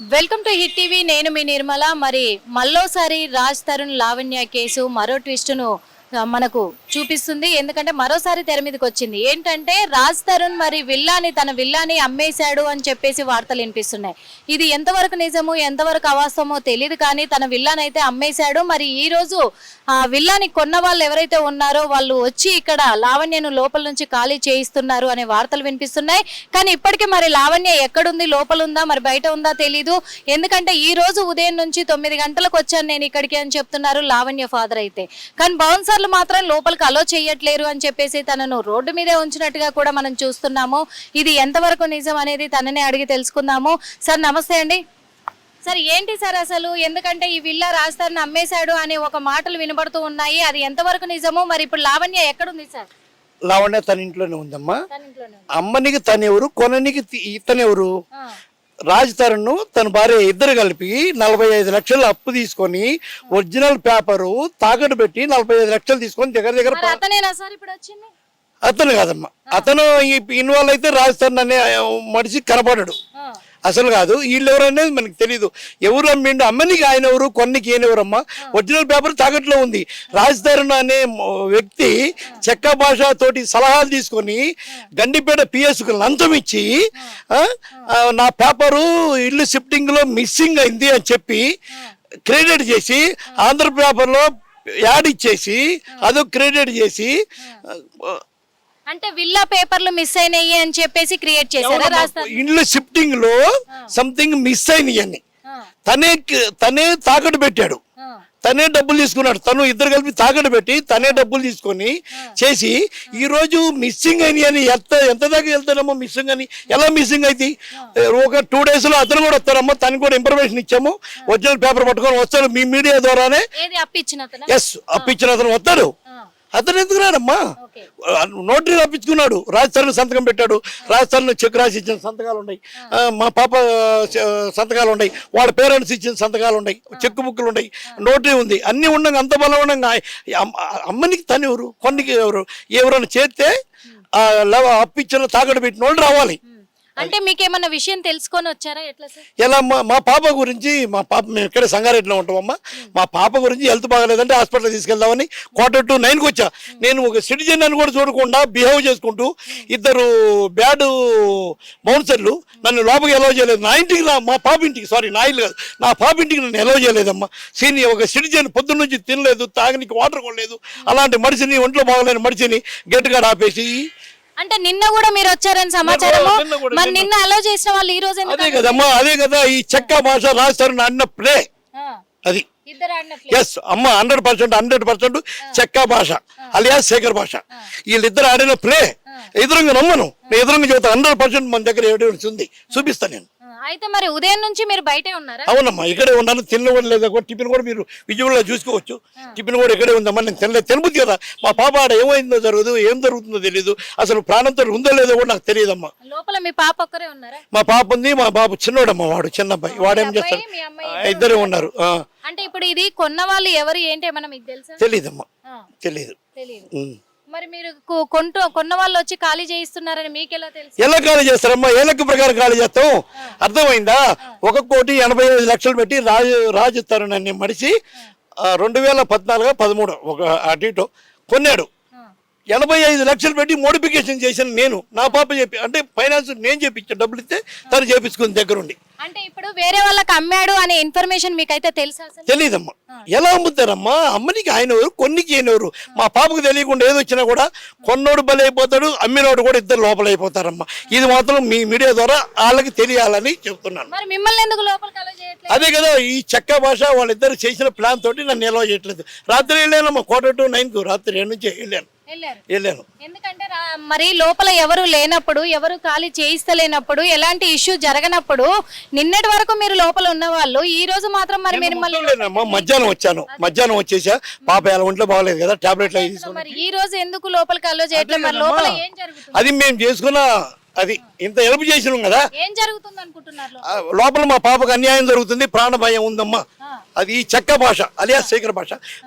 Welcome to hit TV. నేను మీ నిర్మల. మరి మళ్ళోసారి Raj Tarun Lavanya case మరో ట్విస్ట్ ను మనకు చూపిస్తుంది. ఎందుకంటే మరోసారి తెర మీదకి వచ్చింది. ఏంటంటే రాజ్ తరుణ్ మరి తన విల్లాని అమ్మేశాడు అని చెప్పేసి వార్తలు వినిపిస్తున్నాయి. ఇది ఎంతవరకు నిజము ఎంతవరకు అవాస్తవమో తెలియదు, కానీ తన విల్లాని అయితే అమ్మేశాడు. మరి ఈ రోజు ఆ విల్లాని కొన్న వాళ్ళు ఎవరైతే ఉన్నారో వాళ్ళు వచ్చి ఇక్కడ లావణ్యను లోపల నుంచి ఖాళీ చేయిస్తున్నారు అనే వార్తలు వినిపిస్తున్నాయి. కానీ ఇప్పటికీ మరి లావణ్య ఎక్కడుంది, లోపల ఉందా మరి బయట ఉందా తెలీదు. ఎందుకంటే ఈ రోజు ఉదయం నుంచి 9 గంటలకు వచ్చాను నేను ఇక్కడికి అని చెప్తున్నారు లావణ్య ఫాదర్ అయితే. కానీ బౌన్సర్లు మాత్రం లోపలికి అలో చేయట్లేరు అని చెప్పేసి తనను రోడ్డు మీదే ఉంచినట్టుగా కూడా మనం చూస్తున్నాము. ఇది ఎంతవరకు నిజం అనేది తననే అడిగి తెలుసుకుందాము. సార్ నమస్తే అండి. సార్ ఏంటి సార్ అసలు, ఎందుకంటే ఈ విల్లా రాజ్ తరుణ్ అమ్మేశాడు అనే ఒక మాటలు వినబడుతూ ఉన్నాయి. అది ఎంతవరకు నిజము, మరి ఇప్పుడు లావణ్య ఎక్కడుంది సార్? లావణ్య తన ఇంట్లోనే ఉందమ్మా. అమ్మనికి తనెవరు, కొననికి ఇతనెవరు? రాజ్ తరుణ్ తన భార్య ఇద్దరు కలిపి 45 లక్షలు అప్పు తీసుకొని ఒరిజినల్ పేపరు తాకట్టు పెట్టి 45 లక్షలు తీసుకొని దగ్గర అతను కాదమ్మా. అతను ఇన్వాల్వ్ అయితే రాజ్ తరుణ్ అనే మనిషి కనపడడు, అసలు కాదు. వీళ్ళు ఎవరు అనేది మనకు తెలీదు. ఎవరు అమ్మిండు, అమ్మనికి ఆయన ఎవరు, కొన్నికి ఈయన ఎవరమ్మా? ఒరిజినల్ పేపర్ తాకట్లో ఉంది. రాజ్ తరుణ్ అనే వ్యక్తి చెక్క భాష తోటి సలహాలు తీసుకొని గండిపేట పిఎస్కు లంచం ఇచ్చి నా పేపరు ఇల్లు షిఫ్టింగ్ లో మిస్సింగ్ అయింది అని చెప్పి క్రెడిట్ చేసి ఆంధ్ర పేపర్లో యాడ్ ఇచ్చేసి అదో క్రెడిట్ చేసి అంటే విల్లా పేపర్లు మిస్ అయినాయి అని చెప్పేసి క్రియేట్ చేశారు. ఇల్లు షిఫ్టింగ్ లో సంథింగ్ మిస్ అయినాయి అని తనే తాకట్టు పెట్టాడు, తనే డబ్బులు తీసుకున్నాడు. తను ఇద్దరు కలిపి తాకట్టు పెట్టి తనే డబ్బులు తీసుకొని చేసి ఈ రోజు మిస్సింగ్ అయినాయి అని ఎంత దాకా వెళ్తాడమ్మో. మిస్సింగ్ అని ఎలా మిస్సింగ్ అయితే ఒక 2 days లో అతను కూడా వస్తారమ్మా. తనకు కూడా ఇన్ఫర్మేషన్ ఇచ్చాము. ఒరిజినల్ పేపర్ పట్టుకొని వస్తాడు మీ మీడియా ద్వారానే. అప్పించిన అతను వస్తాడు. అతను ఎందుకు రాడమ్మా? నోటరీ రప్పించుకున్నాడు. రాజ్ తరుణ్ సంతకం పెట్టాడు. రాజ్ తరుణ్ చెక్ రాసి ఇచ్చిన సంతకాలు ఉన్నాయి, మా పాప సంతకాలు ఉన్నాయి, వాళ్ళ పేరెంట్స్ ఇచ్చిన సంతకాలు ఉన్నాయి, చెక్ బుక్లు ఉన్నాయి, నోటరీ ఉంది. అన్ని ఉండగా అంత బలం ఉండగా అమ్మనికి తను ఎవరు, కొన్నికి ఎవరైనా చేస్తే అప్పించిన తాకట్టు పెట్టిన వాళ్ళు రావాలి. అంటే మీకు ఏమన్నా విషయం తెలుసుకొని వచ్చారా? ఎట్లా సార్? ఎలా మా పాప గురించి, మా పాప మేము ఇక్కడే సంగారెడ్డిలో ఉంటామమ్మా. మా పాప గురించి హెల్త్ బాగాలేదంటే హాస్పిటల్ తీసుకెళ్దామని 8:45కి వచ్చా. నేను ఒక సిటిజన్ అని కూడా చూడకుండా బిహేవ్ చేసుకుంటూ ఇద్దరు బ్యాడ్ బౌన్సర్లు నన్ను లోపలికి ఎలవ్ చేయలేదు. నా ఇంటికి మా పాప ఇంటికి, సారీ నా ఇల్లు కాదు, నా పాప ఇంటికి నన్ను ఎలవ్ చేయలేదమ్మా. సీనియర్ ఒక సిటిజన్ పొద్దున్న నుంచి తినలేదు, తాగనికి వాటర్ కొనలేదు, అలాంటి మనిషిని, ఒంట్లో బాగలేని మనిషిని గేట్ కాడ ఆపేసి. అంటే నిన్న కూడా మీరు వచ్చారని సమాచారము. మరి నిన్న అలో చేసిన వాళ్ళు ఈ రోజు అదే కదమ్మా, అదే కదా ఈ చెక్క భాష రాజ్ తరుణ్ అన్న ప్లే అది. ఎస్ అమ్మ, 100% చెక్క భాష అలియా శేఖర్ భాష వీళ్ళిద్దరు ఆడిన ప్లే ఎదురుగా నమ్మను. నేను ఎదురుగా చెబుతా. 100% మన దగ్గర ఎవిడెన్స్ ఉంది, చూపిస్తాను నేను. అయితే మరి ఉదయం నుంచి మీరు బయటే ఉన్నారా? అవునమ్మా, ఇక్కడే ఉన్నాను. తినడం లేదా టిఫిన్ కూడా మీరు విజువల్లో చూసుకోవచ్చు. టిఫిన్ కూడా ఇక్కడే ఉందమ్మా. నేను తినబుద్ది కదా. మా పాప ఆడ ఏమైందో జరగదు, ఏం జరుగుతుందో తెలియదు. అసలు ప్రాణంతో ఉందో లేదో కూడా నాకు తెలియదమ్మా. లోపల మీ పాప ఒక్కరే ఉన్నారా? మా పాప ఉంది. మా బాబు చిన్నోడమ్మా, వాడు చిన్న అబ్బాయి. వాడేం చేస్తాడు? ఇద్దరే ఉన్నారు. అంటే ఇప్పుడు ఇది కొన్న వాళ్ళు ఎవరు ఏంటి ఏమన్నా మీకు తెలుసా? తెలీదమ్మా, తెలీదు. మరి మీరు కొన్న వాళ్ళు వచ్చి ఖాళీ చేయిస్తున్నారని మీకు ఎలా తెలుసు? ఎలా ఖాళీ చేస్తారమ్మా? ఏ లెక్క ప్రకారం ఖాళీ చేస్తాం? అర్థమైందా? 1,80,00,000 పెట్టి రాజ్ తరుణ్ అనే మనిషి 2014-13 ఒక అటు ఇటు కొన్నాడు. 85 లక్షలు పెట్టి మోడిఫికేషన్ చేశాను నేను. నా పాప చెప్పి, అంటే ఫైనాన్స్ నేను చేపించాను, డబ్బులు ఇస్తే తను చేపించుకుని దగ్గరుండి. అంటే ఇప్పుడు వేరే వాళ్ళకి అమ్మాడు అనే ఇన్ఫర్మేషన్ మీకైతే తెలుసా? తెలీదమ్మా. ఎలా అమ్ముతారమ్మా? అమ్మనికి ఆయన ఎవరు, కొన్నికి ఈయన ఎవరు? మా పాపకు తెలియకుండా ఏది వచ్చినా కూడా కొన్నోడు బలైపోతాడు, అమ్మినోడు కూడా ఇద్దరు లోపలైపోతారమ్మా. ఇది మాత్రం మీ మీడియా ద్వారా వాళ్ళకి తెలియాలని చెప్తున్నాను. మరి మిమ్మల్ని ఎందుకు లోపలికి అలో చేయట్లేదు? అదే కదా ఈ చెక్క భాష వాళ్ళిద్దరు చేసిన ప్లాన్ తోటి నన్ను ఎలా చేయట్లేదు. రాత్రి వెళ్ళానమ్మా, 8:45 రాత్రి 7 నుంచి వెళ్ళాను. ఎందుకంటే మరి లోపల ఎవరు లేనప్పుడు, ఎవరు ఖాళీ చేయిస్తలేనప్పుడు, ఎలాంటి ఇష్యూ జరగనప్పుడు నిన్నటి వరకు మీరు లోపల ఉన్న వాళ్ళు ఈ రోజు మాత్రం మరి మీరు మధ్యాహ్నం వచ్చాను. మధ్యాహ్నం వచ్చేసా. పాప ఎలా ఒంట్లో బాగలేదు కదా, టాబ్లెట్లు మరి ఈ రోజు ఎందుకు లోపలికి అలో చేయట్లేదు? మరి లోపల ఏం జరుగుతుంది? అది మేము చేసుకున్న అది ఇంత హెల్ప్ చేసినాం కదా. ఏం జరుగుతుంది అనుకుంటున్నారు? లోపల మా పాపకు అన్యాయం జరుగుతుంది, ప్రాణ భయం ఉందమ్మా. అది చెక్క భాష అలియా శేఖర్ భాష.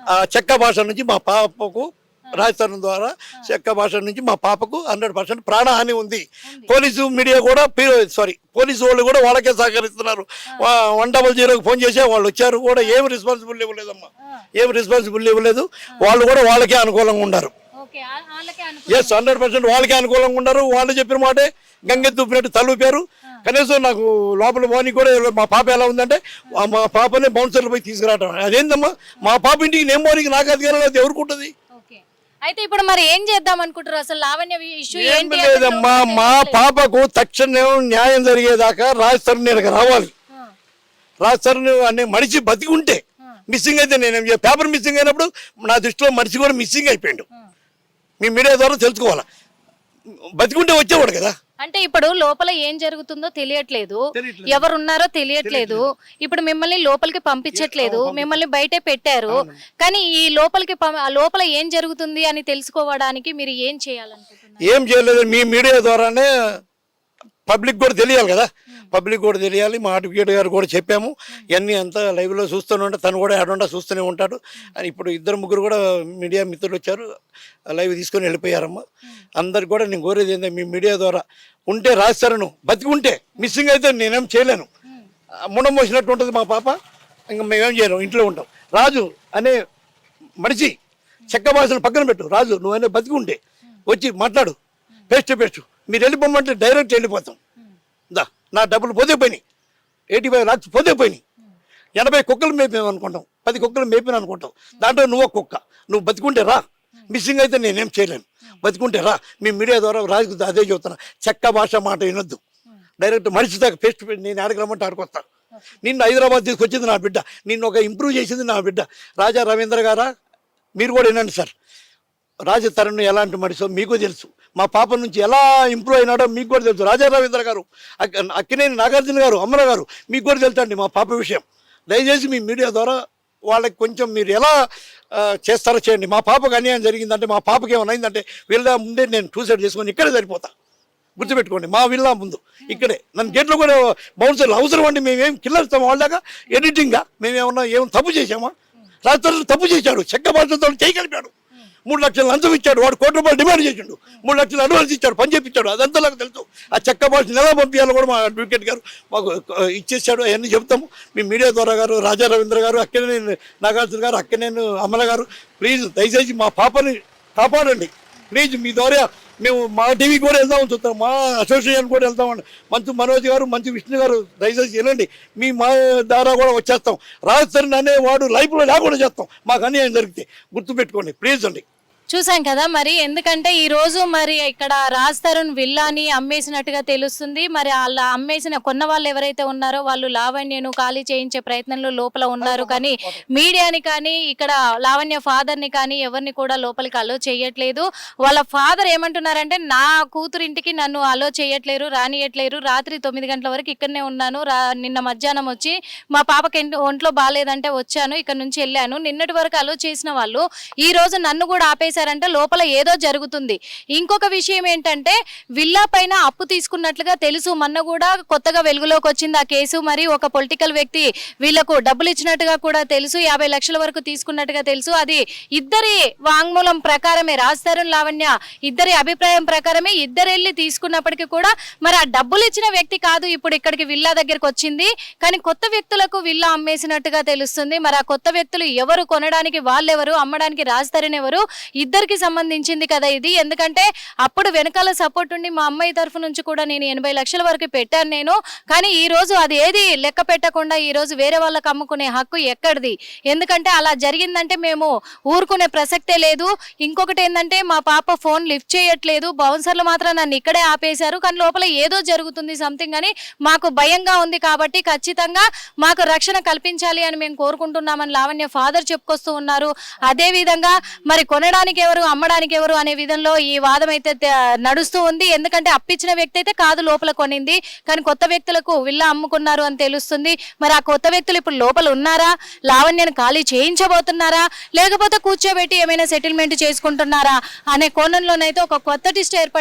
చెక్క భాష నుంచి మా పాపకు రాజస్థానం ద్వారా చెక్క భాష నుంచి మా పాపకు 100% ప్రాణహాని ఉంది. పోలీసు మీడియా కూడా పోలీసు వాళ్ళు కూడా వాళ్ళకే సహకరిస్తున్నారు. 100కి ఫోన్ చేసే వాళ్ళు వచ్చారు కూడా ఏం రెస్పాన్సిబుల్ ఇవ్వలేదమ్మా, ఏం రెస్పాన్సిబుల్ ఇవ్వలేదు. వాళ్ళు కూడా వాళ్ళకే అనుకూలంగా ఉన్నారు. ఎస్ 100% వాళ్ళకే అనుకూలంగా ఉన్నారు. వాళ్ళు చెప్పిన మాటే గంగె తూపినట్టు తలూపారు. కనీసం నాకు లోపల పోనీ కూడా మా పాప ఎలా ఉందంటే మా పాపనే బౌన్సర్లు పోయి తీసుకురావటం. అదేందమ్మా, మా పాప ఇంటికి నేను పోనీకి నాకు అధికారం అది ఎవరికి ఉంటుంది? అయితే ఇప్పుడు మరి ఏం చేద్దాం అనుకుంటారు? అసలు లావణ్య ఇష్యూ ఏంటి? లేదమ్మా, మా పాపకు తక్షణం న్యాయం జరిగేదాకా రాజస్థాన్ నేను రావాలి. రాజస్థాన్ అనే మనిషి బతికి ఉంటే, మిస్సింగ్ అయితే నేను పేపర్ మిస్సింగ్ అయినప్పుడు నా దృష్టిలో మనిషి కూడా మిస్సింగ్ అయిపోయాడు. మీ మీడియా ద్వారా తెలుసుకోవాలా, బతికుంటే వచ్చేవాడు కదా. అంటే ఇప్పుడు లోపల ఏం జరుగుతుందో తెలియట్లేదు, ఎవరున్నారో తెలియట్లేదు. ఇప్పుడు మిమ్మల్ని లోపలికి పంపించట్లేదు, మిమ్మల్ని బయటే పెట్టారు. కానీ ఈ లోపల ఏం జరుగుతుంది అని తెలుసుకోవడానికి మీరు ఏం చేయాలనుకుంటున్నారు? ఏం చేయలేదు, మీ మీడియా ద్వారానే పబ్లిక్ కూడా తెలియాలి కదా. పబ్లిక్ కూడా తెలియాలి. మా అడ్వకేట్ గారు కూడా చెప్పాము, ఇవన్నీ అంతా లైవ్లో చూస్తూనే ఉంటాడు, తను కూడా అడొండా చూస్తూనే ఉంటాడు. అని ఇప్పుడు 2-3 కూడా మీడియా మిత్రులు వచ్చారు, లైవ్ తీసుకొని వెళ్ళిపోయారమ్మా. అందరికి కూడా నేను కోరేది ఏంటంటే మీ మీడియా ద్వారా ఉంటే రాజస్థాను బతికి ఉంటే, మిస్సింగ్ అయితే నేనేం చేయలేను. ముండం మోసినట్టు ఉంటుంది మా పాప, ఇంకా మేమేం చేయలేము, ఇంట్లో ఉంటాం. రాజు అనే మనిషి చెక్క భాషను పక్కన పెట్టు, రాజు నువ్వనే బతికి ఉంటే వచ్చి మాట్లాడు ఫేస్ టు ఫేస్. మీరు వెళ్ళిపోమంటే డైరెక్ట్ వెళ్ళిపోతాం. నా డబ్బులు పోతే పోయినాయి, 85 lakhs పోతే పోయినాయి. 80 కుక్కలు మేపాము అనుకుంటాం, 10 కుక్కలు మేపిన అనుకుంటాం. దాంట్లో నువ్వు కుక్క, నువ్వు బతికుంటే రా. మిస్సింగ్ అయితే నేనేం చేయలేను, బతికుంటే రా. మీ మీడియా ద్వారా రాజు అదే చెబుతున్నా, చెక్క భాష మాట వినొద్దు. డైరెక్ట్ మనిషి దాకా ఫేస్ టు ఫేస్ నేను ఆడగలమంటే ఆడుకొస్తాను. నిన్ను హైదరాబాద్ తీసుకొచ్చింది నా బిడ్డ, నిన్ను ఒక ఇంప్రూవ్ చేసింది నా బిడ్డ. రాజా రవీంద్ర గారా, మీరు కూడా వినండి సార్. రాజతరుణ్ ఎలాంటి మనిషో మీకు తెలుసు, మా పాప నుంచి ఎలా ఇంప్రూవ్ అయినాడో మీకు కూడా తెలుసు. రాజా రవీంద్ర గారు, అక్కినేని నాగార్జున గారు, అమర గారు, మీకు కూడా తెలుసండి మా పాప విషయం. దయచేసి మీ మీడియా ద్వారా వాళ్ళకి కొంచెం మీరు ఎలా చేస్తారో చేయండి. మా పాపకు అన్యాయం జరిగిందంటే, మా పాపకి ఏమైనా అయిందంటే వీళ్ళ ముందే నేను సూసైడ్ చేసుకొని ఇక్కడే సరిపోతా. గుర్తుపెట్టుకోండి, మా విల్లా ముందు ఇక్కడే నన్ను గేట్లో కూడా బౌన్సర్లు అవసరం అండి. మేమేం కిల్లర్స్తాం వాళ్ళ దాకా ఎడిటింగ్గా మేమేమన్నా ఏం తప్పు చేసామా? రాజతరుణ్ తప్పు చేశాడు, చెక్క భాషతో చేయగలిపాడు. 3 లక్షలు లంచం ఇచ్చాడు, వాడు 1 కోటి రూపాయలు డిమాండ్ చేసిండు. 3 లక్షలు అడ్వాన్స్ ఇచ్చాడు, పని చేయించాడు. అదంతా నాకు తెలుసు. ఆ చెక్క భాషను ఎలా పంపించాలో కూడా మా అడ్వకేట్ గారు మాకు ఇచ్చేసాడు. అవన్నీ చెప్తాము. మీ మీడియా ద్వారా గారు, రాజా రవీంద్ర గారు, అక్కినేని నాగార్జున గారు, అక్కినేని అమల గారు, ప్లీజ్ దయచేసి మా పాపని కాపాడండి. ప్లీజ్ మీ ద్వారా మేము మా టీవీకి కూడా వెళ్దామని చూస్తాం, మా అసోసియేషన్ కూడా వెళ్తామండి. మంచి మనోజ్ గారు, మంచి విష్ణు గారు, దయచేసి వినండి. మా ద్వారా కూడా వచ్చేస్తాం. రాజస్థాన్ అనేవాడు లైఫ్లో లేకుండా చేస్తాం మాకు అన్యాయం జరిగితే. గుర్తుపెట్టుకోండి ప్లీజ్ అండి. చూసాం కదా మరి, ఎందుకంటే ఈ రోజు మరి ఇక్కడ రాజ్ తరుణ్ విల్లాని అమ్మేసినట్టుగా తెలుస్తుంది. మరి అలా కొన్న వాళ్ళు ఎవరైతే ఉన్నారో వాళ్ళు లావణ్యను ఖాళీ చేయించే ప్రయత్నంలో లోపల ఉన్నారు. కానీ మీడియాని కానీ ఇక్కడ లావణ్య ఫాదర్ ని కానీ ఎవరిని కూడా లోపలికి అలో చేయట్లేదు. వాళ్ళ ఫాదర్ ఏమంటున్నారంటే, నా కూతురింటికి నన్ను అలో చేయట్లేరు, రానియట్లేరు. రాత్రి 9 గంటల వరకు ఇక్కడనే ఉన్నాను. నిన్న మధ్యాహ్నం వచ్చి మా పాపకి ఒంట్లో బాగాలేదంటే వచ్చాను, ఇక్కడ నుంచి వెళ్ళాను. నిన్నటి వరకు అలో చేసిన వాళ్ళు ఈ రోజు నన్ను కూడా ఆపేసి అంటే లోపల ఏదో జరుగుతుంది. ఇంకొక విషయం ఏంటంటే, విల్లా పైన అప్పు తీసుకున్నట్లుగా తెలుసు. మొన్న కూడా కొత్తగా వెలుగులోకి వచ్చింది ఆ కేసు. మరి ఒక పొలిటికల్ వ్యక్తి వీళ్లకు డబ్బులు ఇచ్చినట్టుగా కూడా తెలుసు, 50 లక్షల వరకు తీసుకున్నట్టుగా తెలుసు. అది ఇద్దరి వాంగ్మూలం ప్రకారమే, రాజ్ తరుణ్ లావణ్య ఇద్దరి అభిప్రాయం ప్రకారమే ఇద్దరు వెళ్ళి తీసుకున్నప్పటికీ కూడా మరి ఆ డబ్బులు ఇచ్చిన వ్యక్తి కాదు ఇప్పుడు ఇక్కడికి విల్లా దగ్గరికి వచ్చింది. కానీ కొత్త వ్యక్తులకు విల్లా అమ్మేసినట్టుగా తెలుస్తుంది. మరి ఆ కొత్త వ్యక్తులు ఎవరు, కొనడానికి వాళ్ళెవరు, అమ్మడానికి రాజ్ తరుణ్ ఎవరు, ఇద్దరికి సంబంధించింది కదా ఇది. ఎందుకంటే అప్పుడు వెనకాల సపోర్ట్ ఉండి మా అమ్మాయి తరఫు నుంచి కూడా నేను 80 లక్షల వరకు పెట్టాను నేను. కానీ ఈ రోజు అది ఏది లెక్క పెట్టకుండా ఈ రోజు వేరే వాళ్ళకి అమ్ముకునే హక్కు ఎక్కడిది? ఎందుకంటే అలా జరిగిందంటే మేము ఊరుకునే ప్రసక్తే లేదు. ఇంకొకటి ఏంటంటే, మా పాప ఫోన్ లిఫ్ట్ చేయట్లేదు, బౌన్సర్లు మాత్రం నన్ను ఇక్కడే ఆపేశారు. కానీ లోపల ఏదో జరుగుతుంది సంథింగ్ అని మాకు భయంగా ఉంది. కాబట్టి ఖచ్చితంగా మాకు రక్షణ కల్పించాలి అని మేము కోరుకుంటున్నామని లావణ్య ఫాదర్ చెప్పుకొస్తూ ఉన్నారు. అదే విధంగా మరి కొనడానికి ఎవరు, అమ్మడానికి ఎవరు అనే విధంలో ఈ వాదం అయితే నడుస్తూ ఉంది. ఎందుకంటే అప్పిచ్చిన వ్యక్తి అయితే కాదు లోపల కొనింది, కానీ కొత్త వ్యక్తులకు విల్లా అమ్ముకున్నారు అని తెలుస్తుంది. మరి ఆ కొత్త వ్యక్తులు ఇప్పుడు లోపల ఉన్నారా, లావణ్యను ఖాళీ చేయించబోతున్నారా, లేకపోతే కూర్చోబెట్టి ఏమైనా సెటిల్మెంట్ చేసుకుంటున్నారా అనే కోణంలోనైతే ఒక కొత్త ట్విస్ట్ ఏర్పడి